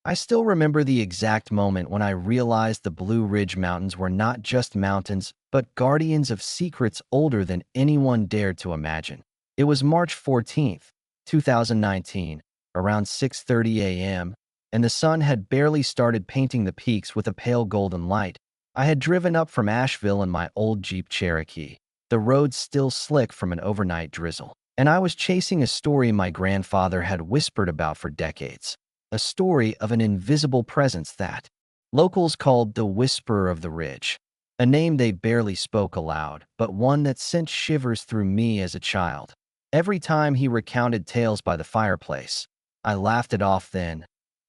I still remember the exact moment when I realized the Blue Ridge Mountains were not just mountains, but guardians of secrets older than anyone dared to imagine. It was March 14th, 2019, around 6:30 a.m., and the sun had barely started painting the peaks with a pale golden light. I had driven up from Asheville in my old Jeep Cherokee, the roads still slick from an overnight drizzle, and I was chasing a story my grandfather had whispered about for decades. A story of an invisible presence that locals called the Whisperer of the Ridge, a name they barely spoke aloud, but one that sent shivers through me as a child. Every time he recounted tales by the fireplace, I laughed it off then,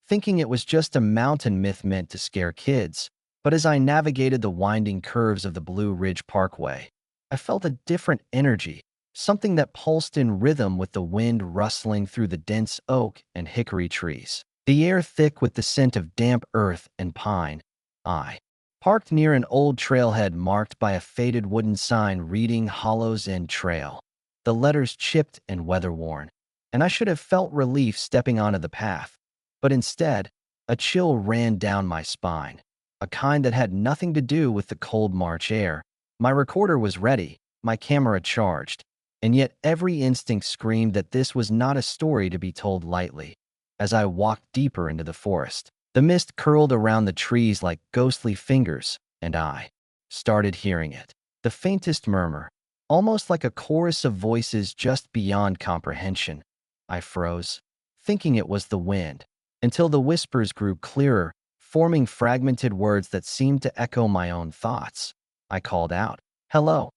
thinking it was just a mountain myth meant to scare kids. But as I navigated the winding curves of the Blue Ridge Parkway, I felt a different energy, something that pulsed in rhythm with the wind rustling through the dense oak and hickory trees, the air thick with the scent of damp earth and pine. I parked near an old trailhead marked by a faded wooden sign reading Hollow's End Trail, the letters chipped and weather-worn, and I should have felt relief stepping onto the path. But instead, a chill ran down my spine, a kind that had nothing to do with the cold March air. My recorder was ready, my camera charged, and yet every instinct screamed that this was not a story to be told lightly. As I walked deeper into the forest, the mist curled around the trees like ghostly fingers, and I started hearing it. The faintest murmur, almost like a chorus of voices just beyond comprehension. I froze, thinking it was the wind, until the whispers grew clearer, forming fragmented words that seemed to echo my own thoughts. I called out, "Hello,"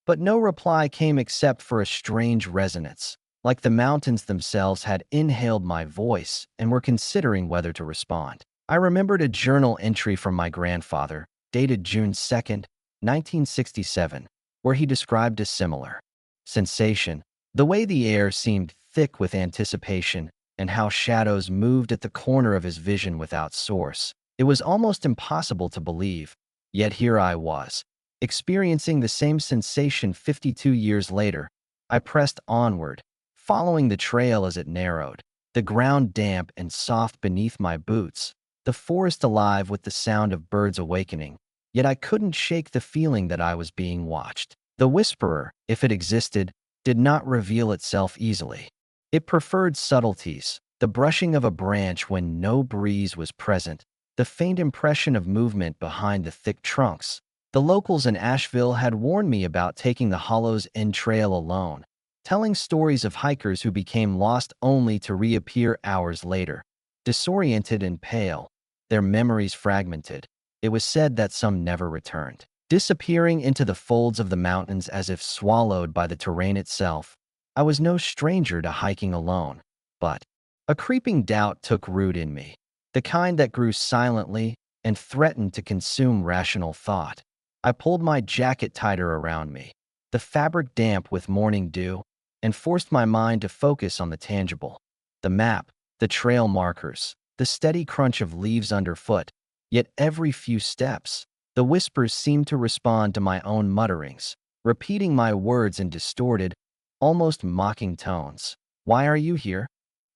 but no reply came except for a strange resonance, like the mountains themselves had inhaled my voice and were considering whether to respond. I remembered a journal entry from my grandfather, dated June 2nd, 1967, where he described a similar sensation, the way the air seemed thick with anticipation and how shadows moved at the corner of his vision without source. It was almost impossible to believe, yet here I was, experiencing the same sensation 52 years later. I pressed onward, following the trail as it narrowed, the ground damp and soft beneath my boots, the forest alive with the sound of birds awakening. Yet I couldn't shake the feeling that I was being watched. The whisperer, if it existed, did not reveal itself easily. It preferred subtleties, the brushing of a branch when no breeze was present, the faint impression of movement behind the thick trunks. The locals in Asheville had warned me about taking the Hollow's End Trail alone, telling stories of hikers who became lost only to reappear hours later, disoriented and pale, their memories fragmented. It was said that some never returned, disappearing into the folds of the mountains as if swallowed by the terrain itself. I was no stranger to hiking alone, but a creeping doubt took root in me, the kind that grew silently and threatened to consume rational thought. I pulled my jacket tighter around me, the fabric damp with morning dew, and forced my mind to focus on the tangible. The map, the trail markers, the steady crunch of leaves underfoot. Yet every few steps, the whispers seemed to respond to my own mutterings, repeating my words in distorted, almost mocking tones. "Why are you here?"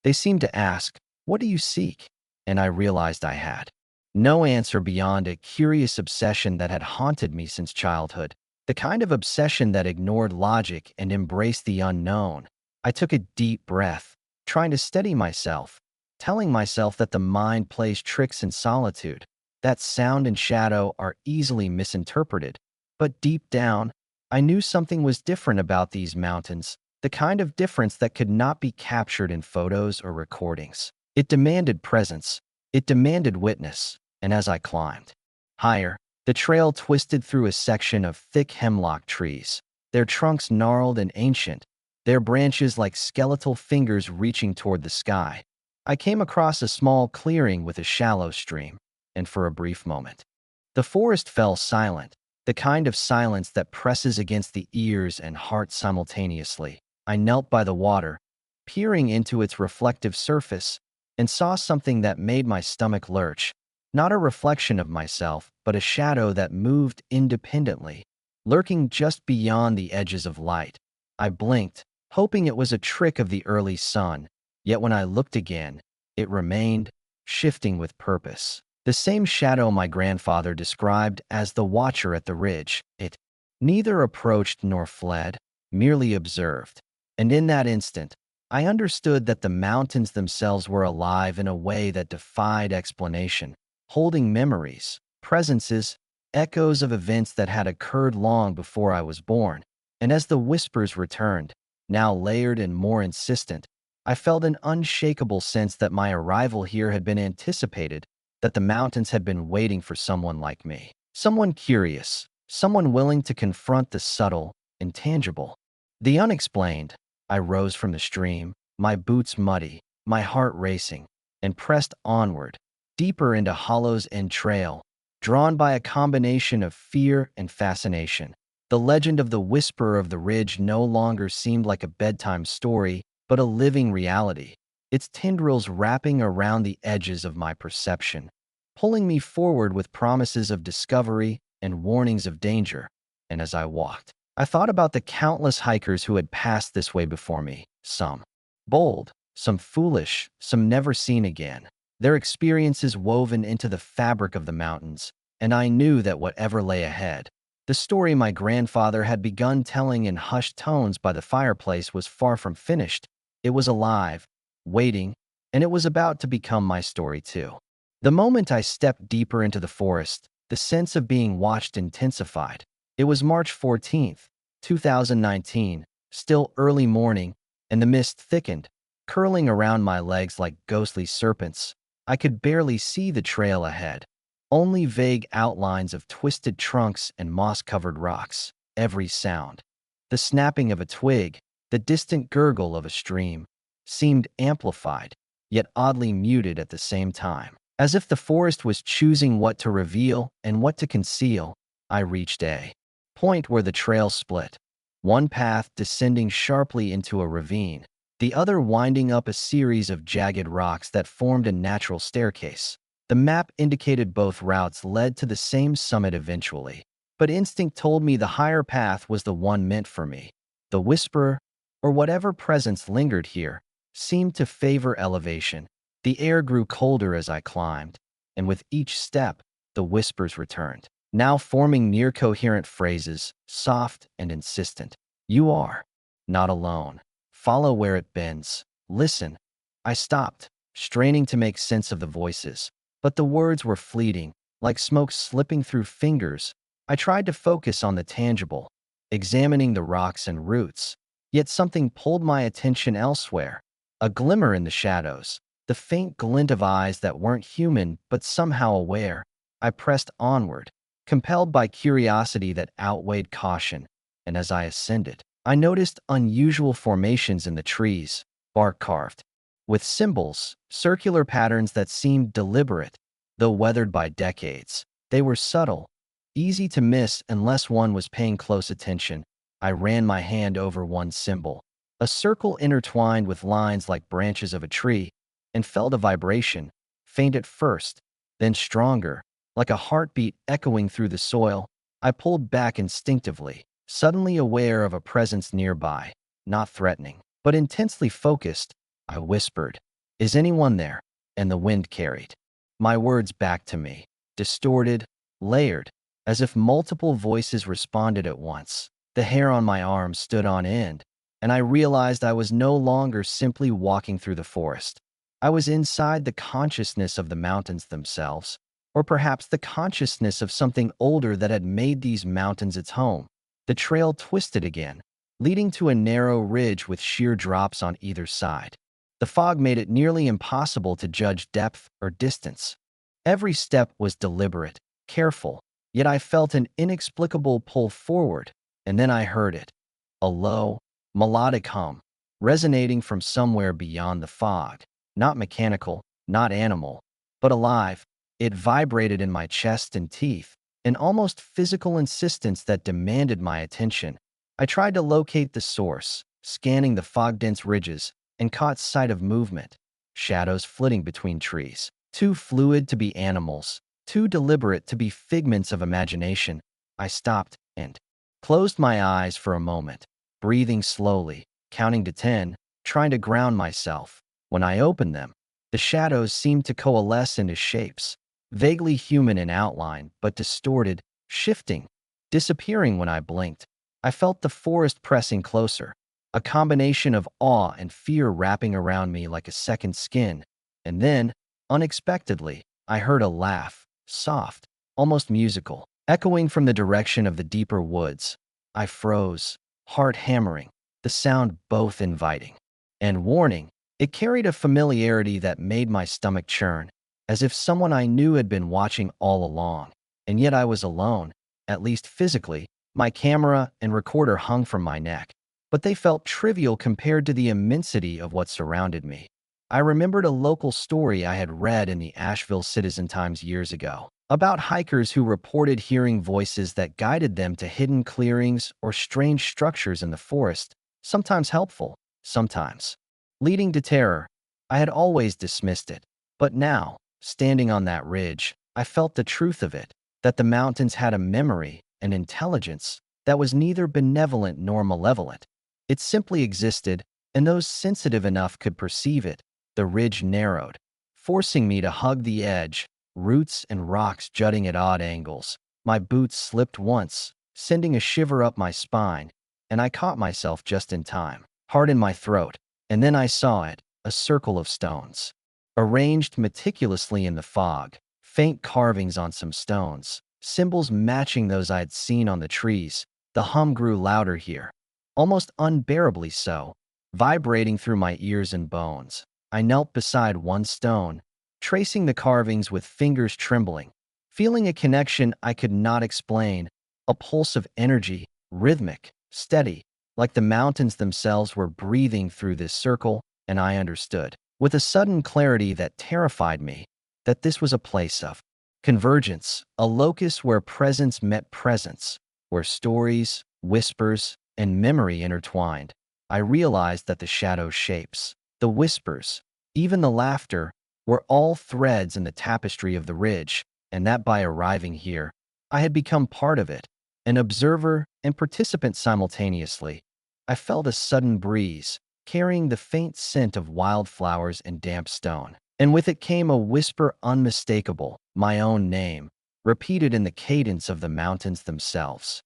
They seemed to ask. "What do you seek?" And I realized I had no answer beyond a curious obsession that had haunted me since childhood, the kind of obsession that ignored logic and embraced the unknown. I took a deep breath, trying to steady myself, telling myself that the mind plays tricks in solitude, that sound and shadow are easily misinterpreted. But deep down, I knew something was different about these mountains, the kind of difference that could not be captured in photos or recordings. It demanded presence, it demanded witness, and as I climbed higher, the trail twisted through a section of thick hemlock trees, their trunks gnarled and ancient, their branches like skeletal fingers reaching toward the sky. I came across a small clearing with a shallow stream, and for a brief moment, the forest fell silent, the kind of silence that presses against the ears and heart simultaneously. I knelt by the water, peering into its reflective surface, and saw something that made my stomach lurch. Not a reflection of myself, but a shadow that moved independently, lurking just beyond the edges of light. I blinked, hoping it was a trick of the early sun, yet when I looked again, it remained shifting with purpose. The same shadow my grandfather described as the watcher at the ridge. It neither approached nor fled, merely observed. And in that instant, I understood that the mountains themselves were alive in a way that defied explanation, holding memories, presences, echoes of events that had occurred long before I was born. And as the whispers returned, now layered and more insistent, I felt an unshakable sense that my arrival here had been anticipated, that the mountains had been waiting for someone like me. Someone curious, someone willing to confront the subtle, intangible. The unexplained. I rose from the stream, my boots muddy, my heart racing, and pressed onward, deeper into Hollow's End Trail, drawn by a combination of fear and fascination. The legend of the Whisperer of the Ridge no longer seemed like a bedtime story, but a living reality, its tendrils wrapping around the edges of my perception, pulling me forward with promises of discovery and warnings of danger. And as I walked, I thought about the countless hikers who had passed this way before me, some bold, some foolish, some never seen again, their experiences woven into the fabric of the mountains, and I knew that whatever lay ahead, the story my grandfather had begun telling in hushed tones by the fireplace was far from finished. It was alive, waiting, and it was about to become my story too. The moment I stepped deeper into the forest, the sense of being watched intensified. It was March 14th, 2019, still early morning, and the mist thickened, curling around my legs like ghostly serpents. I could barely see the trail ahead, only vague outlines of twisted trunks and moss-covered rocks. Every sound, the snapping of a twig, the distant gurgle of a stream, seemed amplified, yet oddly muted at the same time. As if the forest was choosing what to reveal and what to conceal, I reached a point where the trail split, one path descending sharply into a ravine, the other winding up a series of jagged rocks that formed a natural staircase. The map indicated both routes led to the same summit eventually, but instinct told me the higher path was the one meant for me. The Whisperer, or whatever presence lingered here, seemed to favor elevation. The air grew colder as I climbed, and with each step, the whispers returned, now forming near-coherent phrases, soft and insistent. You are not alone. Follow where it bends. Listen. I stopped, straining to make sense of the voices, but the words were fleeting, like smoke slipping through fingers. I tried to focus on the tangible, examining the rocks and roots, yet something pulled my attention elsewhere. A glimmer in the shadows, the faint glint of eyes that weren't human but somehow aware. I pressed onward, compelled by curiosity that outweighed caution, and as I ascended, I noticed unusual formations in the trees, bark carved, with symbols, circular patterns that seemed deliberate, though weathered by decades. They were subtle, easy to miss unless one was paying close attention. I ran my hand over one symbol, a circle intertwined with lines like branches of a tree, and felt a vibration, faint at first, then stronger, like a heartbeat echoing through the soil. I pulled back instinctively, suddenly aware of a presence nearby, not threatening, but intensely focused. I whispered, "Is anyone there?" And the wind carried my words back to me, distorted, layered, as if multiple voices responded at once. The hair on my arm stood on end, and I realized I was no longer simply walking through the forest. I was inside the consciousness of the mountains themselves, or perhaps the consciousness of something older that had made these mountains its home. The trail twisted again, leading to a narrow ridge with sheer drops on either side. The fog made it nearly impossible to judge depth or distance. Every step was deliberate, careful, yet I felt an inexplicable pull forward, and then I heard it. A low, melodic hum, resonating from somewhere beyond the fog. Not mechanical, not animal, but alive. It vibrated in my chest and teeth, an almost physical insistence that demanded my attention. I tried to locate the source, scanning the fog-dense ridges, and caught sight of movement, shadows flitting between trees, too fluid to be animals, too deliberate to be figments of imagination. I stopped and closed my eyes for a moment, breathing slowly, counting to 10, trying to ground myself. When I opened them, The shadows seemed to coalesce into shapes, vaguely human in outline, but distorted, shifting, disappearing when I blinked. I felt the forest pressing closer, a combination of awe and fear wrapping around me like a second skin. And then, unexpectedly, I heard a laugh, soft, almost musical, echoing from the direction of the deeper woods. I froze, heart hammering, the sound both inviting and warning. It carried a familiarity that made my stomach churn, as if someone I knew had been watching all along. And yet I was alone, at least physically. My camera and recorder hung from my neck, but they felt trivial compared to the immensity of what surrounded me. I remembered a local story I had read in the Asheville Citizen-Times years ago about hikers who reported hearing voices that guided them to hidden clearings or strange structures in the forest, sometimes helpful, sometimes leading to terror. I had always dismissed it, but now, standing on that ridge, I felt the truth of it, that the mountains had a memory, an intelligence, that was neither benevolent nor malevolent. It simply existed, and those sensitive enough could perceive it. The ridge narrowed, forcing me to hug the edge, roots and rocks jutting at odd angles. My boots slipped once, sending a shiver up my spine, and I caught myself just in time, heart in my throat. And then I saw it, a circle of stones, arranged meticulously in the fog, faint carvings on some stones, symbols matching those I had seen on the trees. The hum grew louder here, almost unbearably so, vibrating through my ears and bones. I knelt beside one stone, tracing the carvings with fingers trembling, feeling a connection I could not explain, a pulse of energy, rhythmic, steady, like the mountains themselves were breathing through this circle. And I understood, with a sudden clarity that terrified me, that this was a place of convergence, a locus where presence met presence, where stories, whispers, and memory intertwined. I realized that the shadow shapes, the whispers, even the laughter, were all threads in the tapestry of the ridge, and that by arriving here, I had become part of it, an observer and participant simultaneously. I felt a sudden breeze, carrying the faint scent of wildflowers and damp stone, and with it came a whisper unmistakable, my own name, repeated in the cadence of the mountains themselves.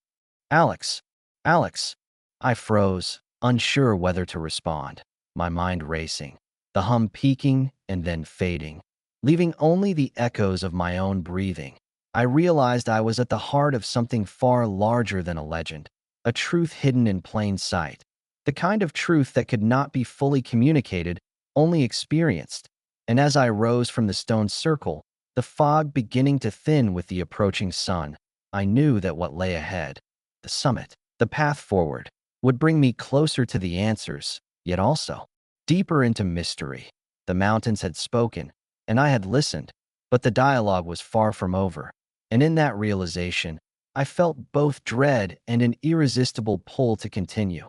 Alex, Alex. I froze, unsure whether to respond, my mind racing, the hum peaking and then fading, leaving only the echoes of my own breathing. I realized I was at the heart of something far larger than a legend, a truth hidden in plain sight, the kind of truth that could not be fully communicated, only experienced. And as I rose from the stone circle, the fog beginning to thin with the approaching sun, I knew that what lay ahead, the summit, the path forward, would bring me closer to the answers, yet also deeper into mystery. The mountains had spoken, and I had listened, but the dialogue was far from over. And in that realization, I felt both dread and an irresistible pull to continue.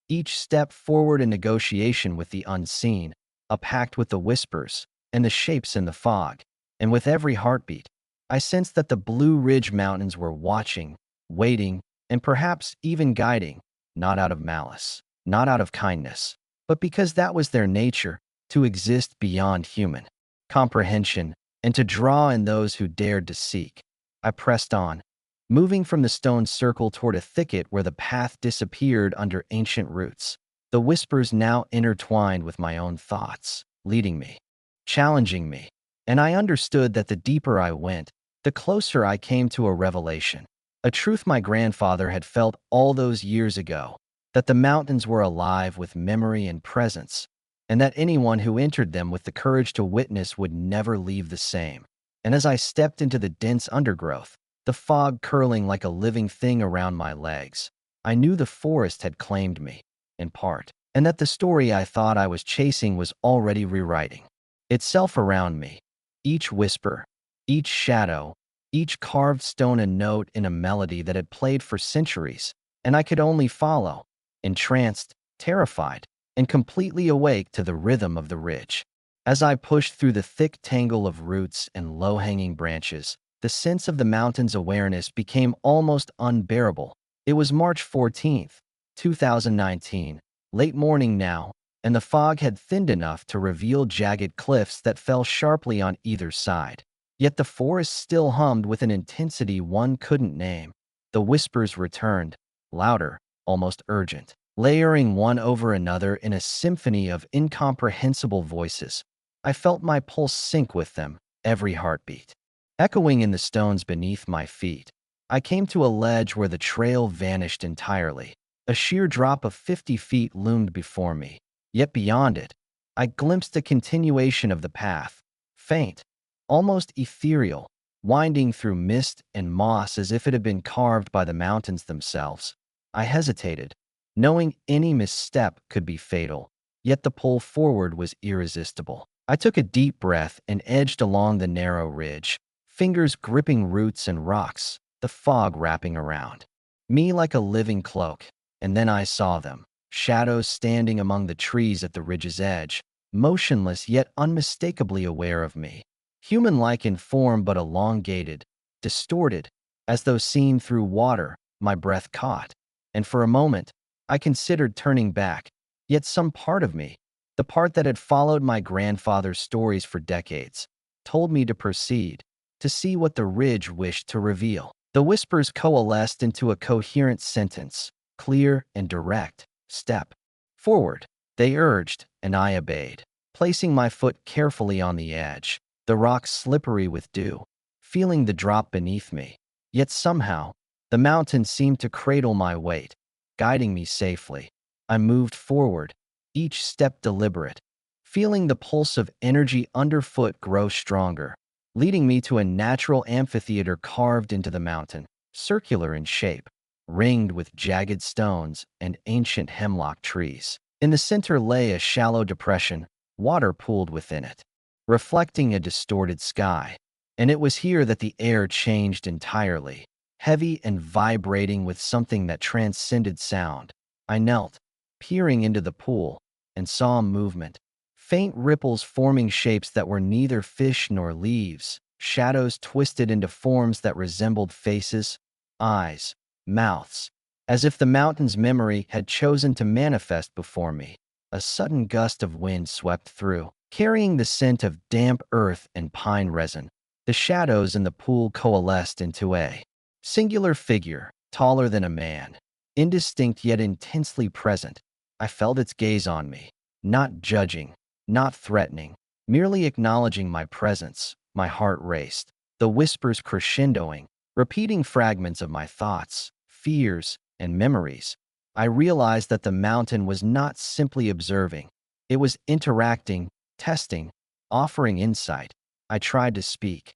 Each step forward in negotiation with the unseen, a pact with the whispers and the shapes in the fog. And with every heartbeat, I sensed that the Blue Ridge Mountains were watching, waiting, and perhaps even guiding, not out of malice, not out of kindness, but because that was their nature, to exist beyond human comprehension and to draw in those who dared to seek. I pressed on, moving from the stone circle toward a thicket where the path disappeared under ancient roots, the whispers now intertwined with my own thoughts, leading me, challenging me. And I understood that the deeper I went, the closer I came to a revelation, a truth my grandfather had felt all those years ago, that the mountains were alive with memory and presence, and that anyone who entered them with the courage to witness would never leave the same. And as I stepped into the dense undergrowth, the fog curling like a living thing around my legs, I knew the forest had claimed me, in part, and that the story I thought I was chasing was already rewriting itself around me. Each whisper, each shadow, each carved stone a note in a melody that had played for centuries, and I could only follow, entranced, terrified, and completely awake to the rhythm of the ridge. As I pushed through the thick tangle of roots and low-hanging branches, the sense of the mountain's awareness became almost unbearable. It was March 14th, 2019, late morning now, and the fog had thinned enough to reveal jagged cliffs that fell sharply on either side. Yet the forest still hummed with an intensity one couldn't name. The whispers returned, louder, almost urgent, layering one over another in a symphony of incomprehensible voices. I felt my pulse sync with them, every heartbeat echoing in the stones beneath my feet. I came to a ledge where the trail vanished entirely. A sheer drop of 50 feet loomed before me. Yet beyond it, I glimpsed a continuation of the path, faint, almost ethereal, winding through mist and moss as if it had been carved by the mountains themselves. I hesitated, knowing any misstep could be fatal, yet the pull forward was irresistible. I took a deep breath and edged along the narrow ridge, fingers gripping roots and rocks, the fog wrapping around me like a living cloak. And then I saw them, shadows standing among the trees at the ridge's edge, motionless yet unmistakably aware of me. Human-like in form but elongated, distorted, as though seen through water. My breath caught, and for a moment, I considered turning back. Yet some part of me, the part that had followed my grandfather's stories for decades, told me to proceed, to see what the ridge wished to reveal. The whispers coalesced into a coherent sentence, clear and direct. Step forward, they urged, and I obeyed, placing my foot carefully on the edge, the rock slippery with dew, feeling the drop beneath me. Yet somehow, the mountain seemed to cradle my weight, guiding me safely. I moved forward, each step deliberate, feeling the pulse of energy underfoot grow stronger, leading me to a natural amphitheater carved into the mountain, circular in shape, ringed with jagged stones and ancient hemlock trees. In the center lay a shallow depression, water pooled within it, reflecting a distorted sky. And it was here that the air changed entirely, heavy and vibrating with something that transcended sound. I knelt, peering into the pool, and saw movement. Faint ripples forming shapes that were neither fish nor leaves, shadows twisted into forms that resembled faces, eyes, mouths, as if the mountain's memory had chosen to manifest before me. A sudden gust of wind swept through, carrying the scent of damp earth and pine resin. The shadows in the pool coalesced into a singular figure, taller than a man, indistinct yet intensely present. I felt its gaze on me, not judging, not threatening, merely acknowledging my presence. My heart raced, the whispers crescendoing, repeating fragments of my thoughts, fears, and memories. I realized that the mountain was not simply observing. It was interacting, testing, offering insight. I tried to speak.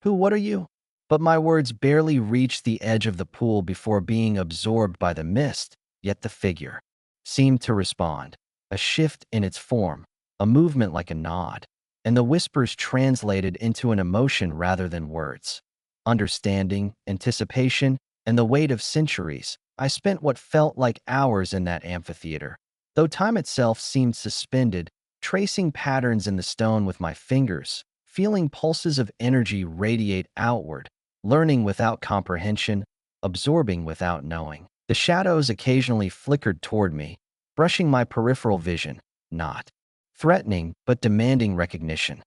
What are you? But my words barely reached the edge of the pool before being absorbed by the mist. Yet the figure seemed to respond. A shift in its form, a movement like a nod, and the whispers translated into an emotion rather than words. Understanding, anticipation, and the weight of centuries. I spent what felt like hours in that amphitheater, though time itself seemed suspended, tracing patterns in the stone with my fingers, feeling pulses of energy radiate outward, learning without comprehension, absorbing without knowing. The shadows occasionally flickered toward me, brushing my peripheral vision, not threatening but demanding recognition.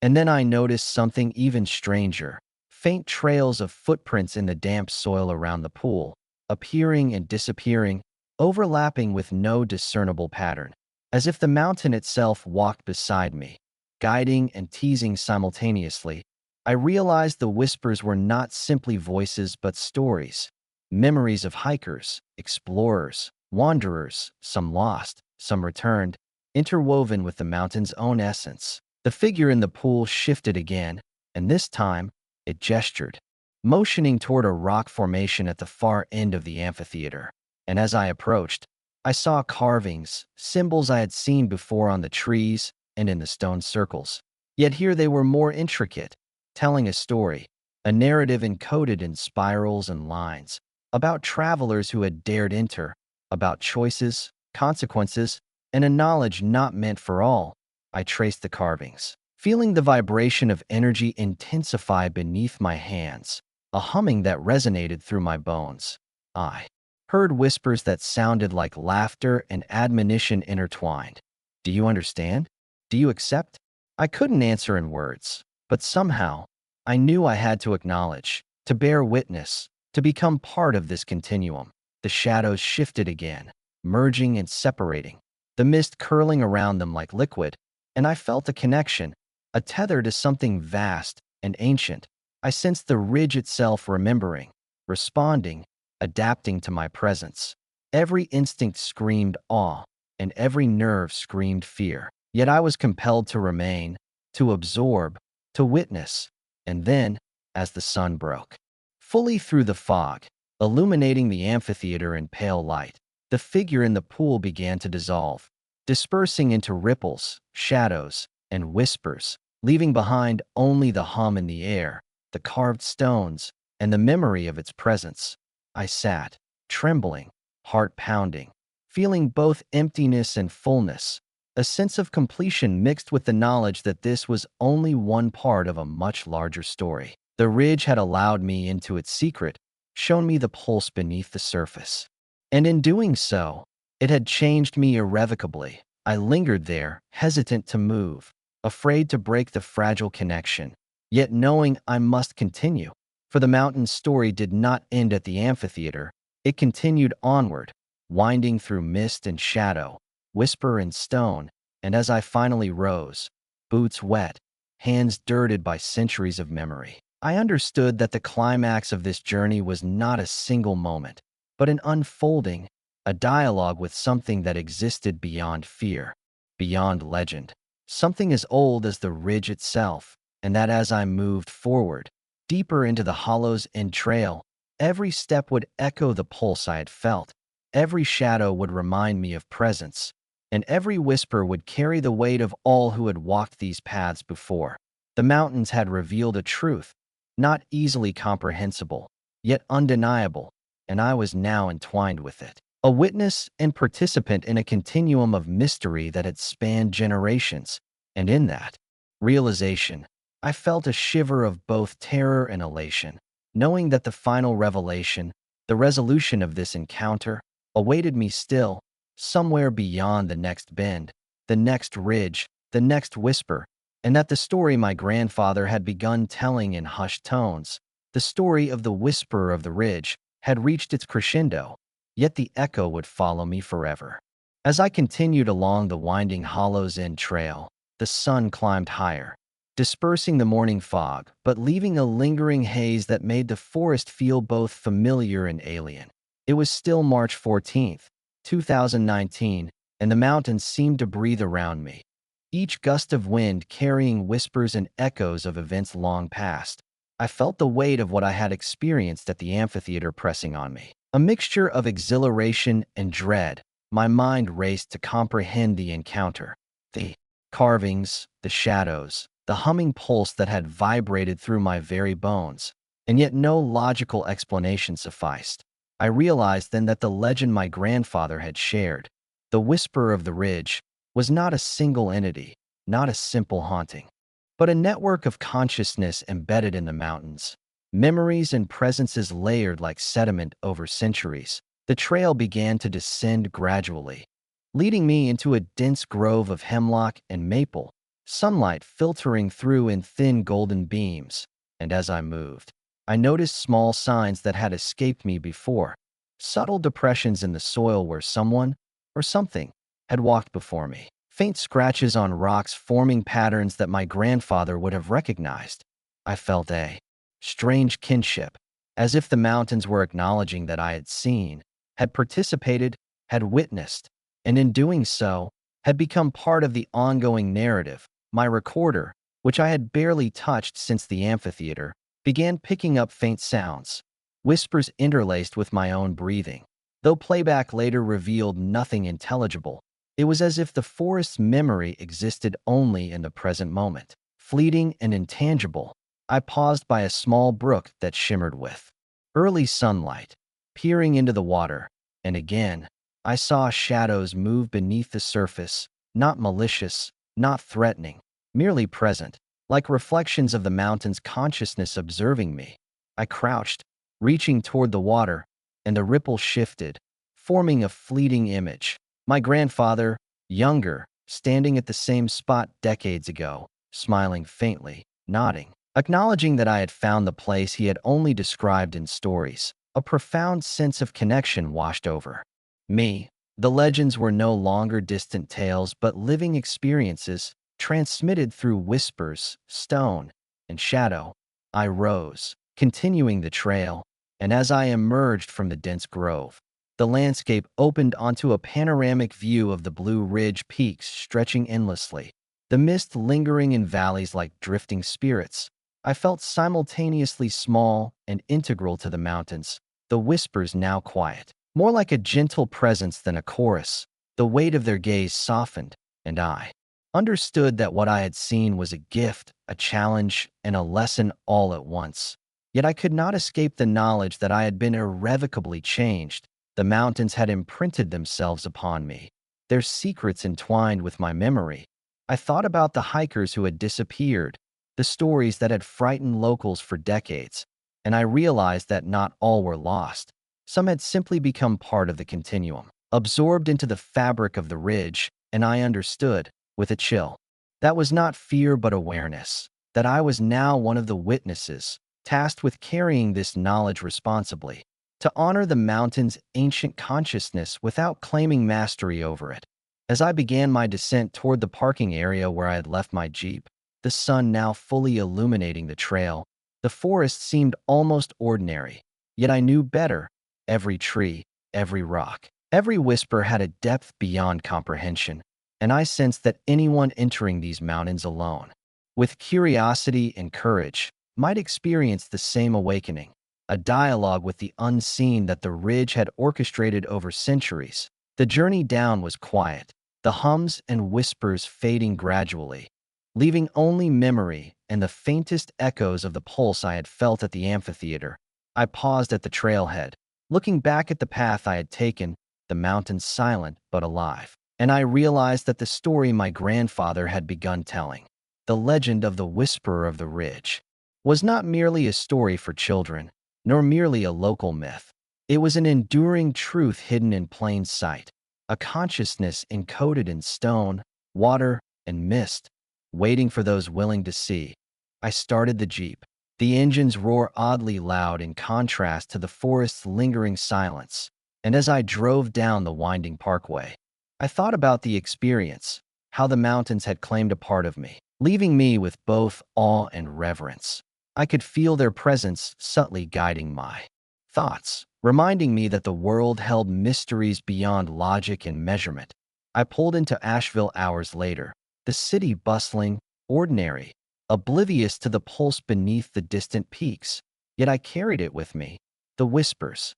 And then I noticed something even stranger. Faint trails of footprints in the damp soil around the pool, appearing and disappearing, overlapping with no discernible pattern, as if the mountain itself walked beside me, guiding and teasing simultaneously. I realized the whispers were not simply voices but stories, memories of hikers, explorers, wanderers, some lost, some returned, interwoven with the mountain's own essence. The figure in the pool shifted again, and this time, it gestured, motioning toward a rock formation at the far end of the amphitheater. And as I approached, I saw carvings, symbols I had seen before on the trees and in the stone circles. Yet here they were more intricate, telling a story, a narrative encoded in spirals and lines, about travelers who had dared enter, about choices, consequences, and a knowledge not meant for all. I traced the carvings, feeling the vibration of energy intensify beneath my hands, a humming that resonated through my bones. I heard whispers that sounded like laughter and admonition intertwined. Do you understand? Do you accept? I couldn't answer in words, but somehow, I knew I had to acknowledge, to bear witness, to become part of this continuum. The shadows shifted again, merging and separating, the mist curling around them like liquid, and I felt a connection, a tether to something vast and ancient. I sensed the ridge itself remembering, responding, adapting to my presence. Every instinct screamed awe, and every nerve screamed fear. Yet I was compelled to remain, to absorb, to witness. And then, as the sun broke, fully through the fog, illuminating the amphitheater in pale light, the figure in the pool began to dissolve, dispersing into ripples, shadows, and whispers, leaving behind only the hum in the air, the carved stones, and the memory of its presence. I sat, trembling, heart pounding, feeling both emptiness and fullness, a sense of completion mixed with the knowledge that this was only one part of a much larger story. The ridge had allowed me into its secret, shown me the pulse beneath the surface. And in doing so, it had changed me irrevocably. I lingered there, hesitant to move, afraid to break the fragile connection, yet knowing I must continue. For the mountain's story did not end at the amphitheater. It continued onward, winding through mist and shadow, whisper and stone, and as I finally rose, boots wet, hands dirted by centuries of memory, I understood that the climax of this journey was not a single moment, but an unfolding, a dialogue with something that existed beyond fear, beyond legend, something as old as the ridge itself, and that as I moved forward, deeper into the hollow's end trail, every step would echo the pulse I had felt, every shadow would remind me of presence, and every whisper would carry the weight of all who had walked these paths before. The mountains had revealed a truth, not easily comprehensible, yet undeniable, and I was now entwined with it, a witness and participant in a continuum of mystery that had spanned generations. And in that realization, I felt a shiver of both terror and elation, knowing that the final revelation, the resolution of this encounter, awaited me still, somewhere beyond the next bend, the next ridge, the next whisper, and that the story my grandfather had begun telling in hushed tones, the story of the whisperer of the ridge, had reached its crescendo, yet the echo would follow me forever. As I continued along the winding Hollow's End trail, the sun climbed higher, dispersing the morning fog, but leaving a lingering haze that made the forest feel both familiar and alien. It was still March 14th, 2019, and the mountains seemed to breathe around me, each gust of wind carrying whispers and echoes of events long past. I felt the weight of what I had experienced at the amphitheater pressing on me. A mixture of exhilaration and dread, my mind raced to comprehend the encounter. The carvings, the shadows, the humming pulse that had vibrated through my very bones, and yet no logical explanation sufficed. I realized then that the legend my grandfather had shared, the whisperer of the ridge, was not a single entity, not a simple haunting, but a network of consciousness embedded in the mountains, memories and presences layered like sediment over centuries. The trail began to descend gradually, leading me into a dense grove of hemlock and maple, sunlight filtering through in thin golden beams, and as I moved, I noticed small signs that had escaped me before, subtle depressions in the soil where someone, or something, had walked before me, faint scratches on rocks forming patterns that my grandfather would have recognized. I felt a strange kinship, as if the mountains were acknowledging that I had seen, had participated, had witnessed, and in doing so, had become part of the ongoing narrative. My recorder, which I had barely touched since the amphitheater, began picking up faint sounds, whispers interlaced with my own breathing. Though playback later revealed nothing intelligible, it was as if the forest's memory existed only in the present moment, fleeting and intangible. I paused by a small brook that shimmered with early sunlight, peering into the water, and again, I saw shadows move beneath the surface, not malicious, not threatening, merely present, like reflections of the mountain's consciousness observing me. I crouched, reaching toward the water, and the ripple shifted, forming a fleeting image. My grandfather, younger, standing at the same spot decades ago, smiling faintly, nodding, acknowledging that I had found the place he had only described in stories. A profound sense of connection washed over me. The legends were no longer distant tales but living experiences transmitted through whispers, stone, and shadow. I rose, continuing the trail, and as I emerged from the dense grove, the landscape opened onto a panoramic view of the Blue Ridge peaks stretching endlessly, the mist lingering in valleys like drifting spirits. I felt simultaneously small and integral to the mountains, the whispers now quiet, more like a gentle presence than a chorus. The weight of their gaze softened, and I understood that what I had seen was a gift, a challenge, and a lesson all at once. Yet I could not escape the knowledge that I had been irrevocably changed. The mountains had imprinted themselves upon me, their secrets entwined with my memory. I thought about the hikers who had disappeared, the stories that had frightened locals for decades, and I realized that not all were lost. Some had simply become part of the continuum, absorbed into the fabric of the ridge, and I understood, with a chill, that was not fear but awareness, that I was now one of the witnesses, tasked with carrying this knowledge responsibly, to honor the mountain's ancient consciousness without claiming mastery over it. As I began my descent toward the parking area where I had left my Jeep, the sun now fully illuminating the trail, the forest seemed almost ordinary, yet I knew better. Every tree, every rock, every whisper had a depth beyond comprehension, and I sensed that anyone entering these mountains alone, with curiosity and courage, might experience the same awakening, a dialogue with the unseen that the ridge had orchestrated over centuries. The journey down was quiet, the hums and whispers fading gradually, leaving only memory and the faintest echoes of the pulse I had felt at the amphitheater. I paused at the trailhead, looking back at the path I had taken, the mountains silent but alive, and I realized that the story my grandfather had begun telling, the legend of the Whisperer of the Ridge, was not merely a story for children, nor merely a local myth. It was an enduring truth hidden in plain sight, a consciousness encoded in stone, water, and mist, waiting for those willing to see. I started the Jeep, the engine's roar oddly loud in contrast to the forest's lingering silence, and as I drove down the winding parkway, I thought about the experience, how the mountains had claimed a part of me, leaving me with both awe and reverence. I could feel their presence subtly guiding my thoughts, reminding me that the world held mysteries beyond logic and measurement. I pulled into Asheville hours later, the city bustling, ordinary, oblivious to the pulse beneath the distant peaks. Yet I carried it with me, the whispers,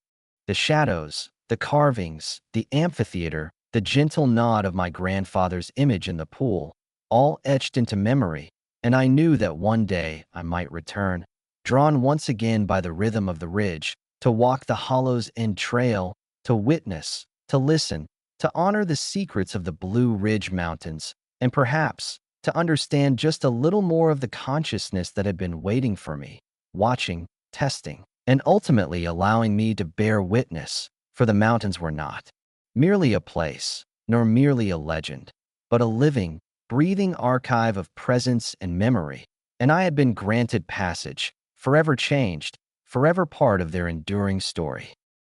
the shadows, the carvings, the amphitheater, the gentle nod of my grandfather's image in the pool, all etched into memory, and I knew that one day I might return, drawn once again by the rhythm of the ridge, to walk the Hollow's End Trail, to witness, to listen, to honor the secrets of the Blue Ridge Mountains, and perhaps to understand just a little more of the consciousness that had been waiting for me, watching, testing, and ultimately allowing me to bear witness, for the mountains were not merely a place, nor merely a legend, but a living, breathing archive of presence and memory, and I had been granted passage, forever changed, forever part of their enduring story.